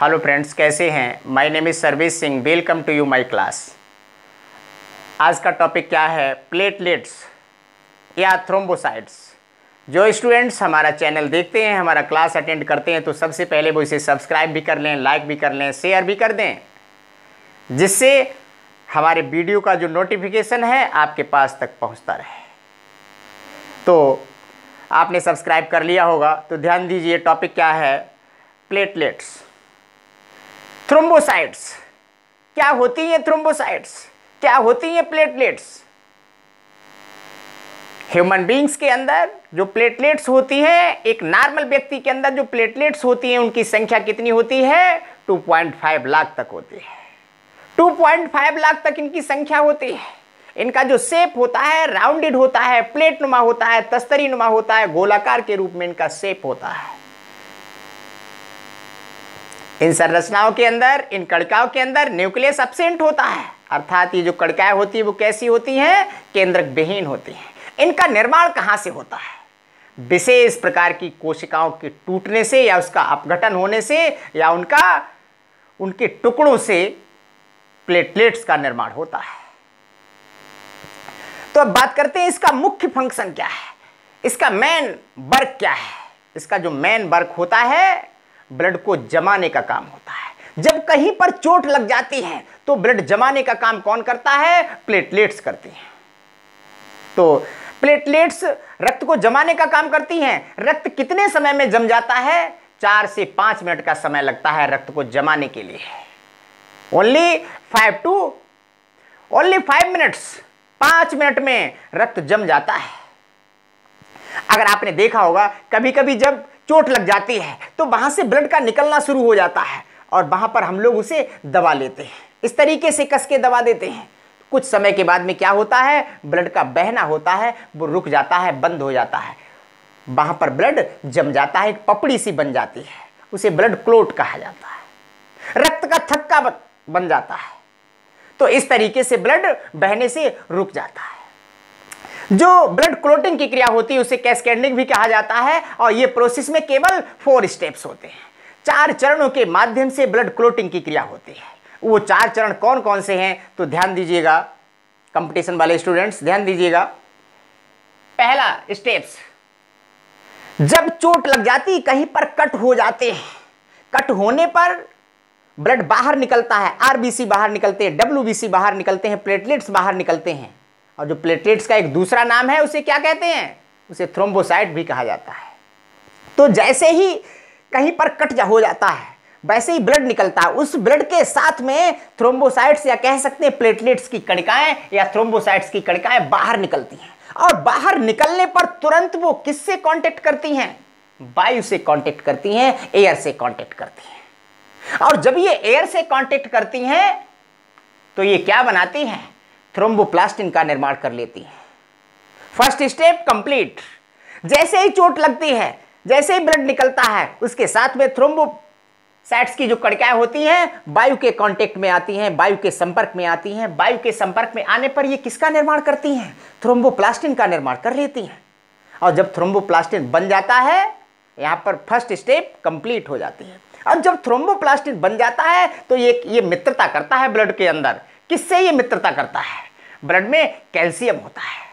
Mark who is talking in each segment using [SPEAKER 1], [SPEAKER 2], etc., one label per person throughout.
[SPEAKER 1] Hello friends, कैसे हैं? My name is Sarvesh Singh. Welcome to you my class. आज का टॉपिक क्या है? प्लेटलेट्स या थ्रोम्बोसाइट्स। जो स्टूडेंट्स हमारा चैनल देखते हैं, हमारा क्लास अटेंड करते हैं, तो सबसे पहले वो इसे सब्सक्राइब भी कर लें, लाइक भी कर लें, शेयर भी कर दें, जिससे हमारे वीडियो का जो नोटिफिकेशन है आपके पास तक पहुंचता रहे। तो आपने सब्सक्राइब कर लिया होगा, तो ध्यान दीजिए टॉपिक क्या है? प्लेटलेट्स। थ्रोम्बोसाइट्स क्या होती हैं? थ्रोम्बोसाइट्स क्या होती हैं? प्लेटलेट्स। ह्यूमन बींग्स के अंदर जो प्लेटलेट्स होती हैं, एक नॉर्मल व्यक्ति के अंदर जो प्लेटलेट्स होती हैं उनकी संख्या कितनी होती है? 2.5 लाख तक होती है। 2.5 लाख तक इनकी संख्या होती है। इनका जो शेप होता है राउंडेड होता है, प्लेट नुमा होता है, तस्तरी नुमा होता है, गोलाकार के रूप में इनका शेप होता है। इन संरचनाओं के अंदर, इन कणिकाओं के अंदर न्यूक्लियस एब्सेंट होता है, अर्थात ये जो कणिकाएं होती है वो कैसी होती हैं? केंद्रक विहीन होती हैं। इनका निर्माण कहां से होता है? विशेष प्रकार की कोशिकाओं के टूटने से, या उसका अपघटन होने से, या उनके टुकड़ों से प्लेटलेट्स का निर्माण होता है। तो अब बात करते हैं इसका मुख्य फंक्शन क्या है, इसका मेन वर्क क्या है। इसका जो मेन वर्क होता है, ब्लड को जमाने का काम होता है। जब कहीं पर चोट लग जाती है तो ब्लड जमाने का काम कौन करता है? प्लेटलेट्स करती हैं। तो प्लेटलेट्स रक्त को जमाने का काम करती हैं। रक्त कितने समय में जम जाता है? 4 से 5 मिनट का समय लगता है रक्त को जमाने के लिए। ओनली 5 मिनट्स, 5 मिनट में रक्त जम जाता है। अगर आपने देखा होगा, कभी कभी जब चोट लग जाती है तो वहां से ब्लड का निकलना शुरू हो जाता है और वहां पर हम लोग उसे दबा लेते हैं, इस तरीके से कस के दबा देते हैं। कुछ समय के बाद में क्या होता है? ब्लड का बहना होता है वो रुक जाता है, बंद हो जाता है। वहां पर ब्लड जम जाता है, एक पपड़ी सी बन जाती है, उसे ब्लड क्लोट कहा जाता है। रक्त का थक्का बन जाता है। तो इस तरीके से ब्लड बहने से रुक जाता है। जो ब्लड क्लोटिंग की क्रिया होती है उसे कैस्केडिंग भी कहा जाता है। और ये प्रोसेस में केवल 4 स्टेप्स होते हैं। 4 चरणों के माध्यम से ब्लड क्लोटिंग की क्रिया होती है। वो 4 चरण कौन कौन से हैं? तो ध्यान दीजिएगा, कंपटीशन वाले स्टूडेंट्स ध्यान दीजिएगा। पहला स्टेप्स, जब चोट लग जाती, कहीं पर कट हो जाते हैं, कट होने पर ब्लड बाहर निकलता है, आरबीसी बाहर निकलते हैं, डब्ल्यूबीसी बाहर निकलते हैं, प्लेटलेट्स बाहर निकलते हैं। और जो प्लेटलेट्स का एक दूसरा नाम है उसे क्या कहते हैं? उसे थ्रोम्बोसाइट भी कहा जाता है। तो जैसे ही कहीं पर कट हो जाता है वैसे ही ब्लड निकलता है, उस ब्लड के साथ में थ्रोम्बोसाइट्स या कह सकते हैं प्लेटलेट्स की कणिकाएं या थ्रोम्बोसाइट्स की कणिकाएं बाहर निकलती हैं। और बाहर निकलने पर तुरंत वो किससे कांटेक्ट करती हैं? वायु से कांटेक्ट करती हैं, एयर से कांटेक्ट करती हैं। और जब ये एयर से कांटेक्ट करती हैं तो ये क्या बनाती हैं? थ्रोम्बोप्लास्टिन का निर्माण कर लेती है। First step complete. जैसे ही चोट लगती है, जैसे ही ब्लड निकलता है, उसके साथ में थ्रोम्बोसाइट्स की जो कणिकाएं होती हैं वायु के कांटेक्ट में आती हैं, वायु के संपर्क में आती हैं। वायु के संपर्क में आने पर ये किसका निर्माण करती हैं? थ्रोम्बोप्लास्टिन का निर्माण कर लेती हैं। और जब थ्रोम्बोप्लास्टिन बन जाता है, यहां पर फर्स्ट स्टेप कंप्लीट हो जाती है। अब जब थ्रोम्बोप्लास्टिन बन जाता है तो ये मित्रता करता है ब्लड के अंदर। किससे ये मित्रता करता है? ब्लड में कैल्शियम होता है।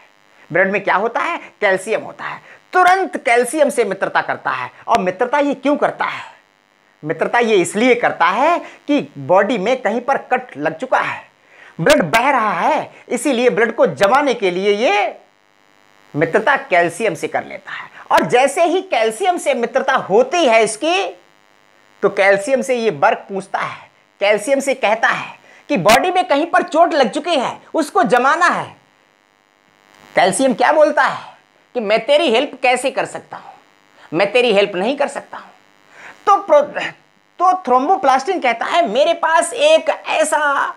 [SPEAKER 1] ब्लड में क्या होता है? कैल्शियम होता है। तुरंत कैल्शियम से मित्रता करता है। और मित्रता ये क्यों करता है? मित्रता ये इसलिए करता है कि बॉडी में कहीं पर कट लग चुका है, ब्लड बह रहा है, इसीलिए ब्लड को जमाने के लिए ये मित्रता कैल्शियम से कर लेता है। और जैसे ही कैल्शियम से मित्रता होती है इसकी, तो कैल्शियम से ये वर्क पूछता है, कैल्शियम से कहता है कि बॉडी में कहीं पर चोट लग चुकी है, उसको जमाना है। कैल्शियम क्या बोलता है कि मैं तेरी हेल्प कैसे कर सकता हूं? मैं तेरी हेल्प नहीं कर सकता हूं। तो थ्रोम्बोप्लास्टिन कहता है मेरे पास एक ऐसा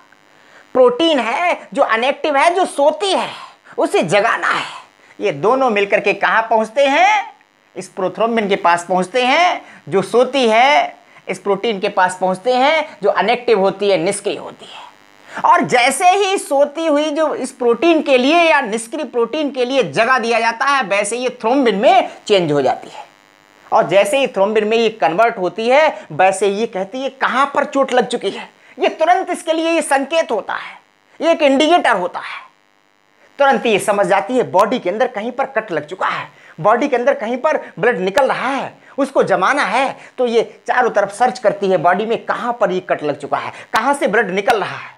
[SPEAKER 1] प्रोटीन है जो अनएक्टिव है, जो सोती है, उसे जगाना है। ये दोनों मिलकर के कहां पहुंचते हैं? इस प्रोथ्रोम्बिन के पास पहुंचते हैं, जो सोती है इस प्रोटीन के पास पहुंचते हैं, जो अनएक्टिव होती है, निष्क्रिय होती है। और जैसे ही सोती हुई जो इस प्रोटीन के लिए या निष्क्रिय प्रोटीन के लिए जगा दिया जाता है, वैसे ये थ्रोम्बिन में चेंज हो जाती है। और जैसे ही थ्रोम्बिन में ये कन्वर्ट होती है वैसे ये कहती है कहां पर चोट लग चुकी है। ये तुरंत इसके लिए ये संकेत होता है, ये एक इंडिकेटर होता है। तुरंत ये समझ जाती है बॉडी के अंदर कहीं पर कट लग चुका है, बॉडी के अंदर कहीं पर ब्लड निकल रहा है, उसको जमाना है। तो ये चारों तरफ सर्च करती है बॉडी में कहां पर ये कट लग चुका है, कहां से ब्लड निकल रहा है,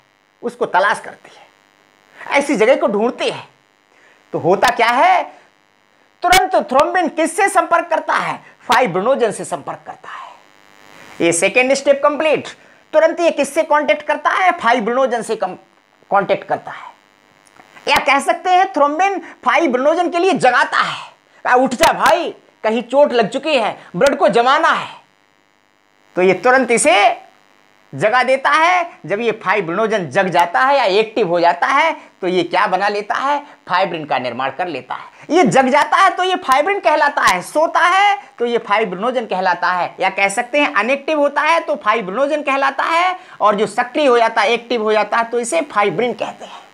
[SPEAKER 1] उसको तलाश करती है, ऐसी जगह को ढूंढती है। तो होता क्या है, तुरंत थ्रोम्बिन किससे संपर्क करता है, फाइब्रिनोजन से संपर्क करता है। ये सेकेंड स्टेप कंप्लीट। तुरंत ये किससे कांटेक्ट करता है, फाइब्रिनोजन से कांटेक्ट करता है। या कह सकते हैं थ्रोम्बिन फाइब्रिनोजन के लिए जगाता है, उठ जा भाई, कहीं चोट लग चुकी है, ब्लड को जमाना है। तो ये तुरंत इसे जगा देता है। जब ये फाइब्रिनोजन जग जाता है या एक्टिव हो जाता है तो ये क्या बना लेता है, फाइब्रिन का निर्माण कर लेता है। ये जग जाता है तो ये फाइब्रिन कहलाता है, सोता है तो ये फाइब्रिनोजन कहलाता है। या कह सकते हैं अनएक्टिव होता है तो फाइब्रिनोजन कहलाता है, और जो सक्रिय हो जाता है, एक्टिव हो जाता है तो इसे फाइब्रिन कहते हैं।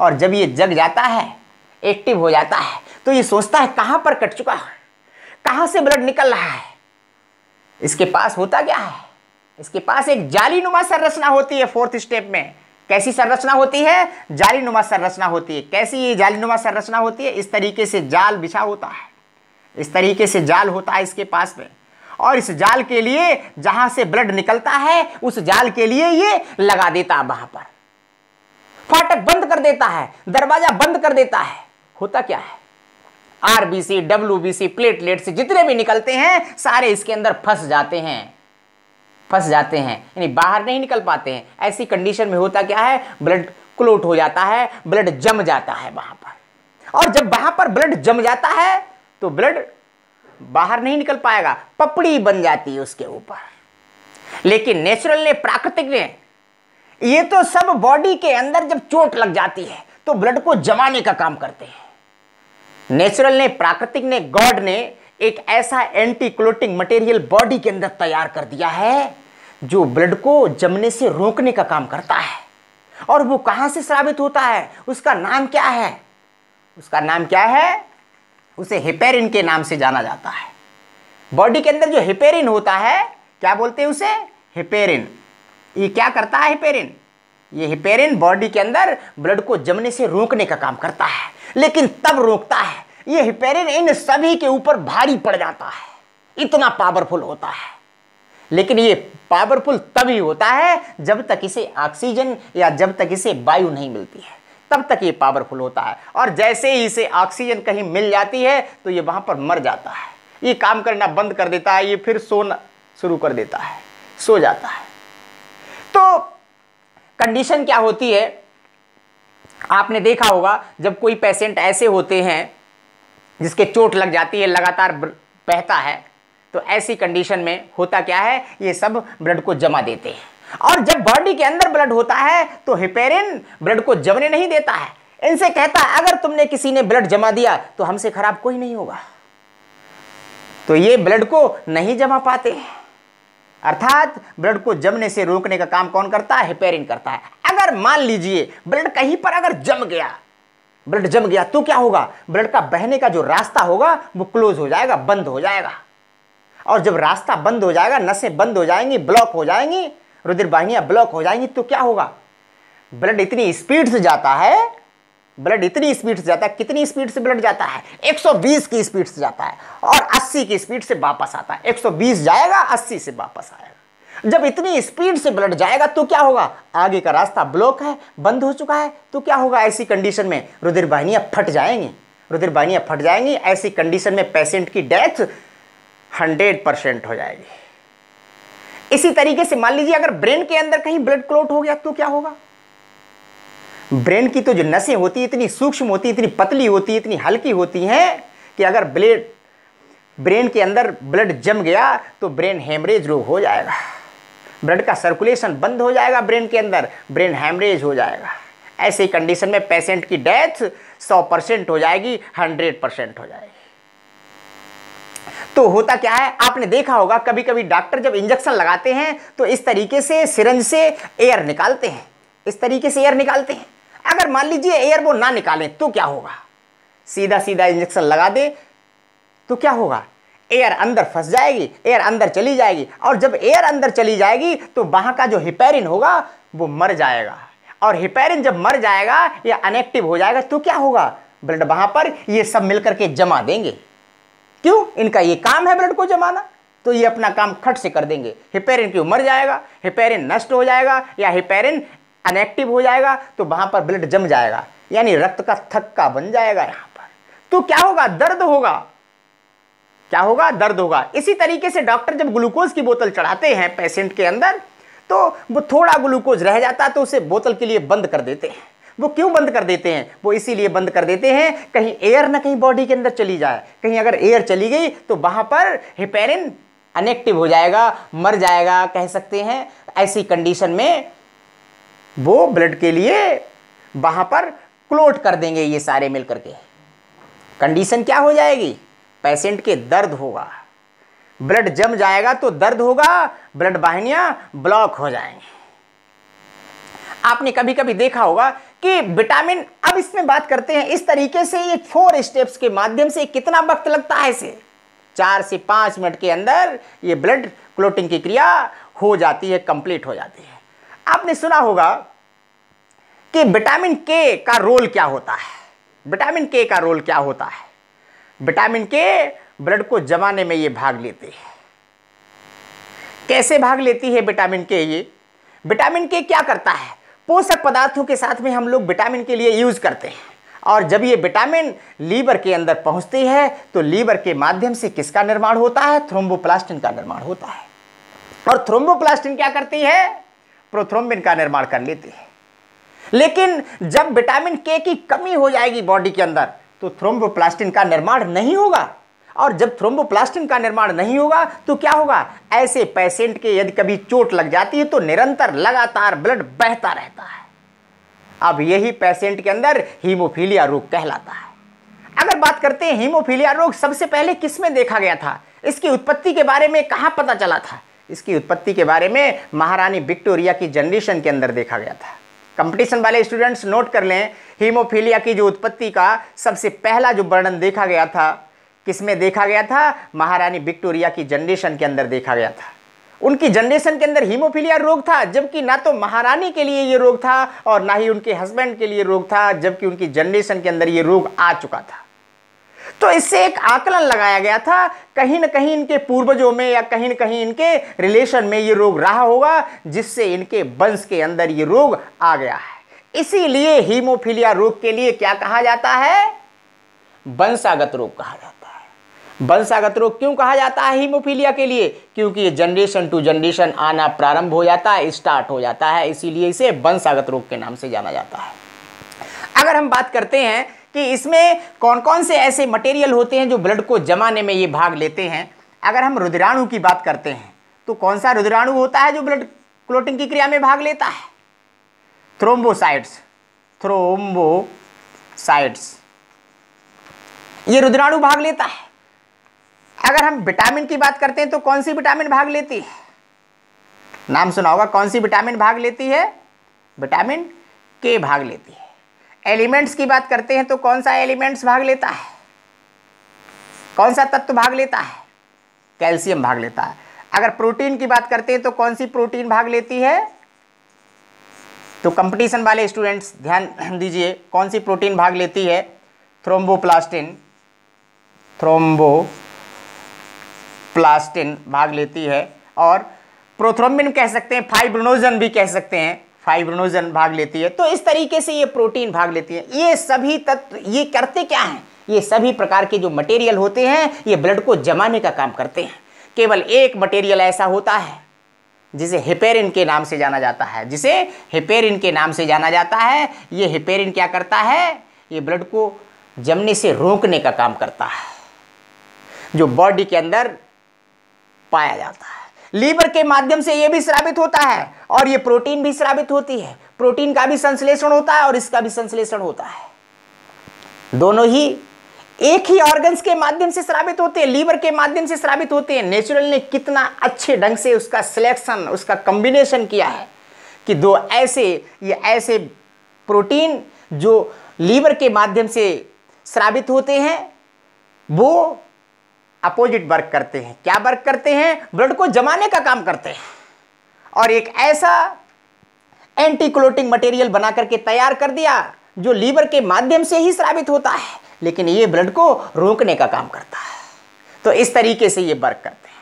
[SPEAKER 1] और जब ये जग जाता है, एक्टिव हो जाता है, तो ये सोचता है कहां पर कट चुका है, कहां से ब्लड निकल रहा है। इसके पास होता क्या है, इसके पास एक जालीनुमा संरचना होती है। फोर्थ स्टेप में कैसी संरचना होती है, जालीनुमा संरचना होती है। कैसी ये जालीनुमा संरचना होती है, इस तरीके से जाल बिछा होता है, इस तरीके से जाल होता है इसके पास में। और इस जाल के लिए जहां से ब्लड निकलता है उस जाल के लिए ये लगा देता है, वहां पर फाटक बंद कर देता है, दरवाजा बंद कर देता है। होता क्या है, आरबीसी, डब्ल्यूबीसी, प्लेटलेट्स जितने भी निकलते हैं सारे इसके अंदर फंस जाते हैं, यानी बाहर नहीं निकल पाते हैं। ऐसी कंडीशन में होता क्या है, ब्लड क्लोट हो जाता है, ब्लड जम जाता है वहां पर। और जब वहां पर ब्लड जम जाता है तो ब्लड बाहर नहीं निकल पाएगा, पपड़ी बन जाती है उसके ऊपर। लेकिन नेचुरल ने, प्राकृतिक ने, ये तो सब बॉडी के अंदर जब चोट लग जाती है तो ब्लड को जमाने का काम करते हैं। नेचुरल ने, प्राकृतिक ने, गॉड ने एक ऐसा एंटी क्लोटिंग मटेरियल बॉडी के अंदर तैयार कर दिया है जो ब्लड को जमने से रोकने का काम करता है। और वो कहां से साबित होता है, उसका नाम क्या है, उसका नाम क्या है, उसे हेपेरिन के नाम से जाना जाता है। बॉडी के अंदर जो हेपेरिन होता है, क्या बोलते हैं उसे, हेपेरिन। ये क्या करता है हेपेरिन, ये हेपेरिन बॉडी के अंदर ब्लड को जमने से रोकने का काम करता है। लेकिन तब रोकता है, ये हेपेरिन इन सभी के ऊपर भारी पड़ जाता है, इतना पावरफुल होता है। लेकिन ये पावरफुल तभी होता है जब तक इसे ऑक्सीजन या जब तक इसे वायु नहीं मिलती है, तब तक ये पावरफुल होता है। और जैसे ही इसे ऑक्सीजन कहीं मिल जाती है तो ये वहां पर मर जाता है, ये काम करना बंद कर देता है, ये फिर सोना शुरू कर देता है, सो जाता है। तो कंडीशन क्या होती है, आपने देखा होगा जब कोई पेशेंट ऐसे होते हैं जिसके चोट लग जाती है, लगातार बहता है, तो ऐसी कंडीशन में होता क्या है, ये सब ब्लड को जमा देते हैं। और जब बॉडी के अंदर ब्लड होता है तो हेपेरिन ब्लड को जमने नहीं देता है, इनसे कहता है अगर तुमने किसी ने ब्लड जमा दिया तो हमसे खराब कोई नहीं होगा। तो ये ब्लड को नहीं जमा पाते हैं, अर्थात ब्लड को जमने से रोकने का काम कौन करता है, हेपेरिन करता है। अगर मान लीजिए ब्लड कहीं पर अगर जम गया, ब्लड जम गया तो क्या होगा, ब्लड का बहने का जो रास्ता होगा वो क्लोज हो जाएगा, बंद हो जाएगा। और जब रास्ता बंद हो जाएगा, नसें बंद हो जाएंगी, ब्लॉक हो जाएंगी, रुधिर वाहिनियां ब्लॉक हो जाएंगी, तो क्या होगा, ब्लड इतनी स्पीड से जाता है, ब्लड इतनी स्पीड से जाता है, कितनी स्पीड से ब्लड जाता है, 120 की स्पीड से जाता है और 80 की स्पीड से वापस आता है। 120 जाएगा, 80 से वापस आएगा। जब इतनी स्पीड से ब्लड जाएगा तो क्या होगा, आगे का रास्ता ब्लॉक है, बंद हो चुका है, तो क्या होगा, ऐसी कंडीशन में रुधिर वाहिनियां फट जाएंगी, रुधिर वाहिनियां फट जाएंगी। ऐसी कंडीशन में पेशेंट की डेथ 100% हो जाएगी। इसी तरीके से मान लीजिए अगर ब्रेन के अंदर कहीं ब्लड क्लॉट हो गया तो क्या होगा, ब्रेन की तो जो नसें होती है इतनी सूक्ष्म होती है, इतनी पतली होती है, इतनी हल्की होती हैं कि अगर ब्रेन के अंदर ब्लड जम गया तो ब्रेन हेमरेज रोग हो जाएगा, ब्लड का सर्कुलेशन बंद हो जाएगा ब्रेन के अंदर, ब्रेन हेमरेज हो जाएगा। ऐसी कंडीशन में पेशेंट की डेथ 100% हो जाएगी, 100% हो जाएगी। तो होता क्या है, आपने देखा होगा कभी कभी डॉक्टर जब इंजेक्शन लगाते हैं तो इस तरीके से सिरंज से एयर निकालते हैं, इस तरीके से एयर निकालते हैं। अगर मान लीजिए एयर वो ना निकालें तो क्या होगा, सीधा सीधा इंजेक्शन लगा दे तो क्या होगा, एयर अंदर फंस जाएगी, एयर अंदर चली जाएगी, और जब एयर अंदर चली जाएगी तो वहां का जो हेपेरिन होगा वो मर जाएगा, और हेपेरिन जब मर जाएगा या अनएक्टिव हो जाएगा तो क्या होगा, ब्लड वहां पर ये सब मिलकर के जमा देंगे। क्यों? इनका ये काम है ब्लड को जमाना, तो ये अपना काम खट से कर देंगे। हेपेरिन क्यों मर जाएगा, हेपेरिन नष्ट हो जाएगा या हेपेरिन अनएक्टिव हो जाएगा तो वहां पर ब्लड जम जाएगा, यानी रक्त का थक्का बन जाएगा यहां पर। तो क्या होगा, दर्द होगा। क्या होगा, दर्द होगा। इसी तरीके से डॉक्टर जब ग्लूकोज की बोतल चढ़ाते हैं पेशेंट के अंदर तो वो थोड़ा ग्लूकोज रह जाता है तो उसे बोतल के लिए बंद कर देते हैं। वो क्यों बंद कर देते हैं? वो इसीलिए बंद कर देते हैं कहीं एयर ना कहीं बॉडी के अंदर चली जाए, कहीं अगर एयर चली गई तो वहां पर हेपेरिन अनएक्टिव हो जाएगा, मर जाएगा कह सकते हैं। ऐसी कंडीशन में वो ब्लड के लिए वहां पर क्लोट कर देंगे ये सारे मिलकर के। कंडीशन क्या हो जाएगी, पेशेंट के दर्द होगा, ब्लड जम जाएगा तो दर्द होगा, ब्लड वाहिनियां ब्लॉक हो जाएंगी। आपने कभी कभी देखा होगा कि विटामिन, अब इसमें बात करते हैं इस तरीके से ये 4 स्टेप्स के माध्यम से कितना वक्त लगता है, इसे 4 से 5 मिनट के अंदर ये ब्लड क्लोटिंग की क्रिया हो जाती है, कंप्लीट हो जाती है। आपने सुना होगा कि विटामिन के का रोल क्या होता है। विटामिन के का रोल क्या होता है? विटामिन के ब्लड को जमाने में ये भाग लेती है। कैसे भाग लेती है विटामिन के? ये विटामिन के क्या करता है, पोषक पदार्थों के साथ में हम लोग विटामिन के लिए यूज करते हैं, और जब ये विटामिन लीवर के अंदर पहुंचती है तो लीवर के माध्यम से किसका निर्माण होता है, थ्रोम्बोप्लास्टिन का निर्माण होता है। और थ्रोम्बोप्लास्टिन क्या करती है, प्रोथ्रोम्बिन का निर्माण कर लेती है। लेकिन जब विटामिन के की कमी हो जाएगी बॉडी के अंदर तो थ्रोम्बोप्लास्टिन का निर्माण नहीं होगा, और जब थ्रोम्बोप्लास्टिन का निर्माण नहीं होगा तो क्या होगा, ऐसे पेशेंट के यदि कभी चोट लग जाती है तो निरंतर लगातार ब्लड बहता रहता है। अब यही पेशेंट के अंदर हीमोफीलिया रोग कहलाता है। अगर बात करते हैं हीमोफीलिया रोग सबसे पहले किस में देखा गया था, इसकी उत्पत्ति के बारे में कहां पता चला था? इसकी उत्पत्ति के बारे में महारानी विक्टोरिया की जनरेशन के अंदर देखा गया था। कंपटीशन वाले स्टूडेंट्स नोट कर लें, हीमोफीलिया की जो उत्पत्ति का सबसे पहला जो वर्णन देखा गया था किसमें देखा गया था, महारानी विक्टोरिया की जनरेशन के अंदर देखा गया था। उनकी जनरेशन के अंदर हीमोफीलिया रोग था, जबकि ना तो महारानी के लिए ये रोग था और ना ही उनके हस्बैंड के लिए रोग था, जबकि उनकी जनरेशन के अंदर ये रोग आ चुका था। तो इससे एक आकलन लगाया गया था कहीं न कहीं इनके पूर्वजों में या कहीं न कहीं इनके रिलेशन में ये रोग रहा होगा, जिससे इनके वंश के अंदर ये रोग आ गया है। इसीलिए हीमोफीलिया रोग के लिए क्या कहा जाता है, वंशागत रोग कहा जाता है। वंशागत रोग क्यों कहा जाता है हीमोफीलिया के लिए? क्योंकि ये जनरेशन टू जनरेशन आना प्रारंभ हो जाता है, स्टार्ट हो जाता है, इसीलिए इसे वंशागत रोग के नाम से जाना जाता है। अगर हम बात करते हैं कि इसमें कौन कौन से ऐसे मटेरियल होते हैं जो ब्लड को जमाने में ये भाग लेते हैं, अगर हम रुधिराणु की बात करते हैं तो कौन सा रुधिराणु होता है जो ब्लड क्लोटिंग की क्रिया में भाग लेता है? थ्रोम्बोसाइट्स। थ्रोम्बोसाइट्स ये रुधिराणु भाग लेता है। अगर हम विटामिन की बात करते हैं तो कौन सी विटामिन भाग लेती है? नाम सुना होगा, कौन सी विटामिन भाग लेती है? विटामिन के भाग लेती है। एलिमेंट्स की बात करते हैं तो कौन सा एलिमेंट्स भाग लेता है? कौन सा तत्व भाग लेता है? कैल्शियम भाग लेता है। अगर प्रोटीन की बात करते हैं तो कौन सी प्रोटीन भाग लेती है? तो कंपटीशन वाले स्टूडेंट्स ध्यान दीजिए, कौन सी प्रोटीन भाग लेती है? थ्रोम्बोप्लास्टिन। थ्रोम्बोप्लास्टिन भाग लेती है, और प्रोथ्रोम्बिन कह सकते हैं, फाइब्रिनोजन भी कह सकते हैं, फाइब्रिनोजन भाग लेती है। तो इस तरीके से ये प्रोटीन भाग लेती है। ये सभी तत्व ये करते क्या हैं? ये सभी प्रकार के जो मटेरियल होते हैं ये ब्लड को जमाने का काम करते हैं। केवल एक मटेरियल ऐसा होता है जिसे हेपेरिन के नाम से जाना जाता है, जिसे हेपेरिन के नाम से जाना जाता है। ये हेपेरिन क्या करता है? ये ब्लड को जमने से रोकने का काम करता है, जो बॉडी के अंदर पाया जाता है। लीवर के माध्यम से यह भी स्रावित होता है, और यह प्रोटीन भी स्रावित होती है। प्रोटीन का भी संश्लेषण होता है और इसका भी संश्लेषण होता है। दोनों ही एक ही ऑर्गन्स के माध्यम से स्रावित होते हैं, लीवर के माध्यम से स्रावित होते हैं। नेचुरल ने कितना अच्छे ढंग से उसका सिलेक्शन, उसका कॉम्बिनेशन किया है कि दो ऐसे प्रोटीन जो लीवर के माध्यम से स्रावित होते हैं वो अपोजिट वर्क करते हैं। क्या वर्क करते हैं? ब्लड को जमाने का काम करते हैं और एक ऐसा एंटी क्लोटिंग मटेरियल बना करके तैयार कर दिया जो लीवर के माध्यम से ही स्रावित होता है, लेकिन ये ब्लड को रोकने का काम करता है। तो इस तरीके से ये वर्क करते हैं।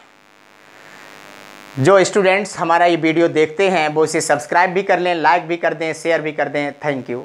[SPEAKER 1] जो स्टूडेंट्स हमारा ये वीडियो देखते हैं वो इसे सब्सक्राइब भी कर लें, लाइक भी कर दें, शेयर भी कर दें। Thank you.